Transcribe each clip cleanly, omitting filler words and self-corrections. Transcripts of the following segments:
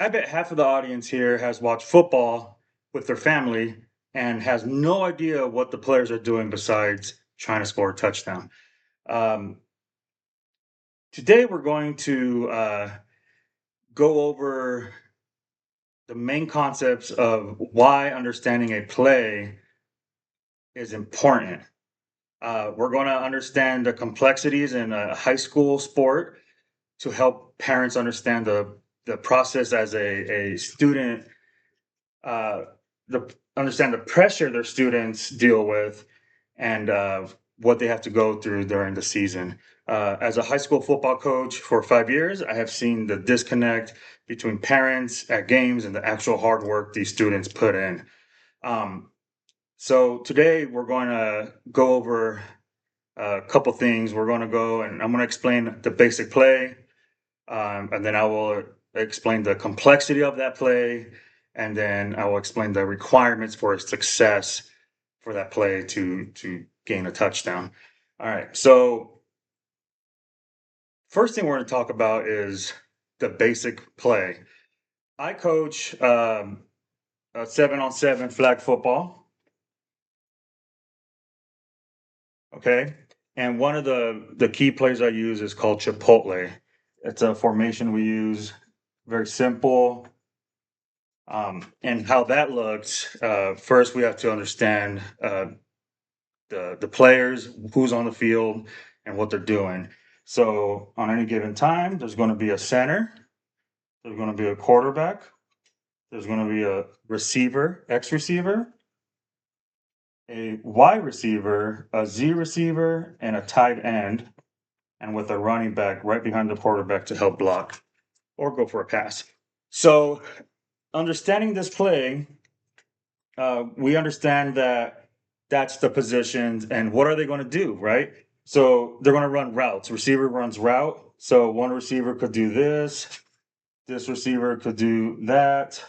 I bet half of the audience here has watched football with their family and has no idea what the players are doing besides trying to score a touchdown. Um, Today, we're going to go over the main concepts of why understanding a play is important. We're going to understand the complexities in a high school sport to help parents understand the process as a student, uh, understand the pressure their students deal with, and what they have to go through during the season. As a high school football coach for 5 years, I have seen the disconnect between parents at games and the actual hard work these students put in. Um, so today we're going to go over a couple things. We're going to go and I'm going to explain the basic play, and then I will explain the complexity of that play, and then I will explain the requirements for success for that play to gain a touchdown. All right. So first thing we're going to talk about is the basic play. I coach a 7-on-7 flag football. Okay. And one of the key plays I use is called Chipotle. It's a formation we use, very simple. And how that looks, first we have to understand the players, who's on the field, and what they're doing. So on any given time, there's going to be a center, there's going to be a quarterback, there's going to be a receiver, X receiver, a Y receiver, a Z receiver, and a tight end, and with a running back right behind the quarterback to help block or go for a pass. So understanding this play, we understand that that's the positions and what are they going to do, right? So they're going to run routes. Receiver runs route. So one receiver could do this receiver could do that,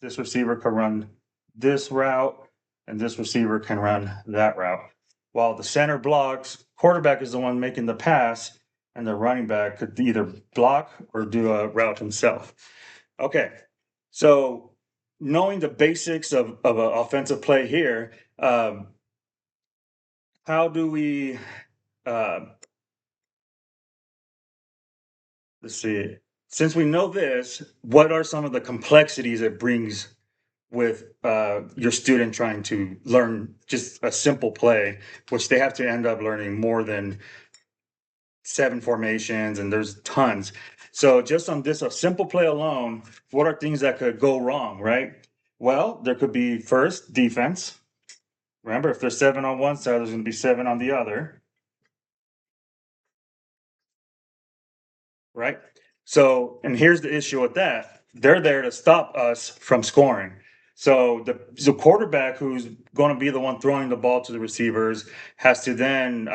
this receiver could run this route, and this receiver can run that route. While the center blocks, quarterback is the one making the pass, and the running back could either block or do a route himself. Okay, so knowing the basics of an offensive play here, how do we, uh, let's see, since we know this, what are some of the complexities it brings with your student trying to learn just a simple play, which they have to end up learning more than 7 formations, and there's tons. So just on this, a simple play alone, what are things that could go wrong, right? Well, there could be first defense. Remember, if there's 7 on one side, there's going to be 7 on the other, right? So, and here's the issue with that: they're there to stop us from scoring. So the quarterback, who's going to be the one throwing the ball to the receivers, has to then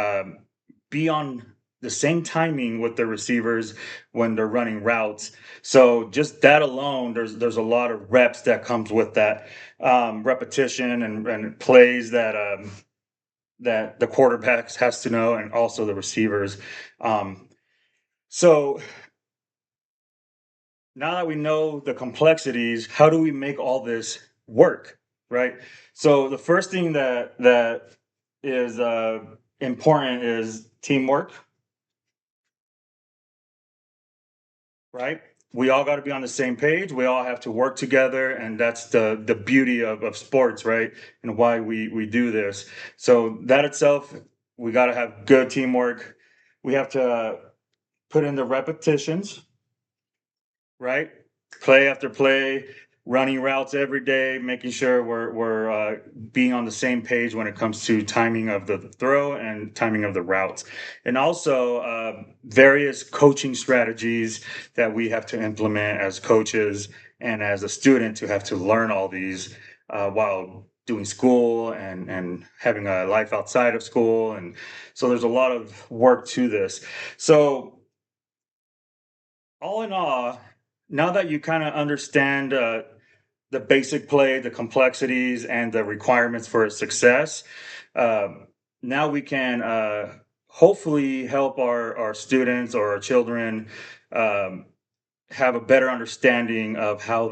be on the same timing with the receivers when they're running routes. So just that alone, there's a lot of reps that comes with that, repetition and plays that the quarterbacks has to know, and also the receivers. So now that we know the complexities, how do we make all this work, right? So the first thing that is important is teamwork, right? We all got to be on the same page. We all have to work together, and that's the beauty of sports, right? And why we do this. So that itself, we got to have good teamwork. We have to put in the repetitions, right? Play after play, running routes every day, making sure we're being on the same page when it comes to timing of the throw and timing of the routes, and also various coaching strategies that we have to implement as coaches and as a student to have to learn all these while doing school and having a life outside of school, and so there's a lot of work to this. So all in all, now that you kind of understand the basic play, the complexities, and the requirements for success, now we can hopefully help our students or our children, um, have a better understanding of how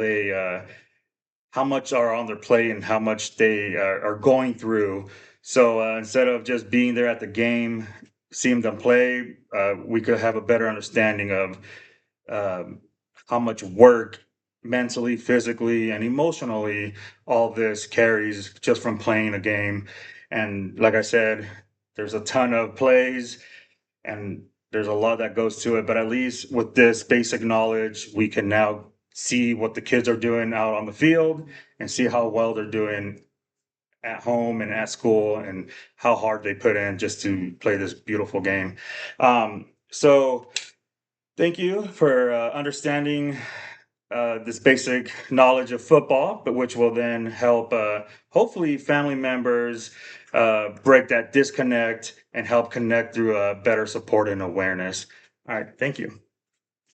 much are on their plate and how much they are going through. So instead of just being there at the game, seeing them play, we could have a better understanding of um, how much work mentally, physically, and emotionally all this carries just from playing a game. And like I said, there's a ton of plays and there's a lot that goes to it. But at least with this basic knowledge, we can now see what the kids are doing out on the field and see how well they're doing at home and at school and how hard they put in just to play this beautiful game. So thank you for understanding this basic knowledge of football, but which will then help hopefully family members break that disconnect and help connect through better support and awareness. All right, thank you.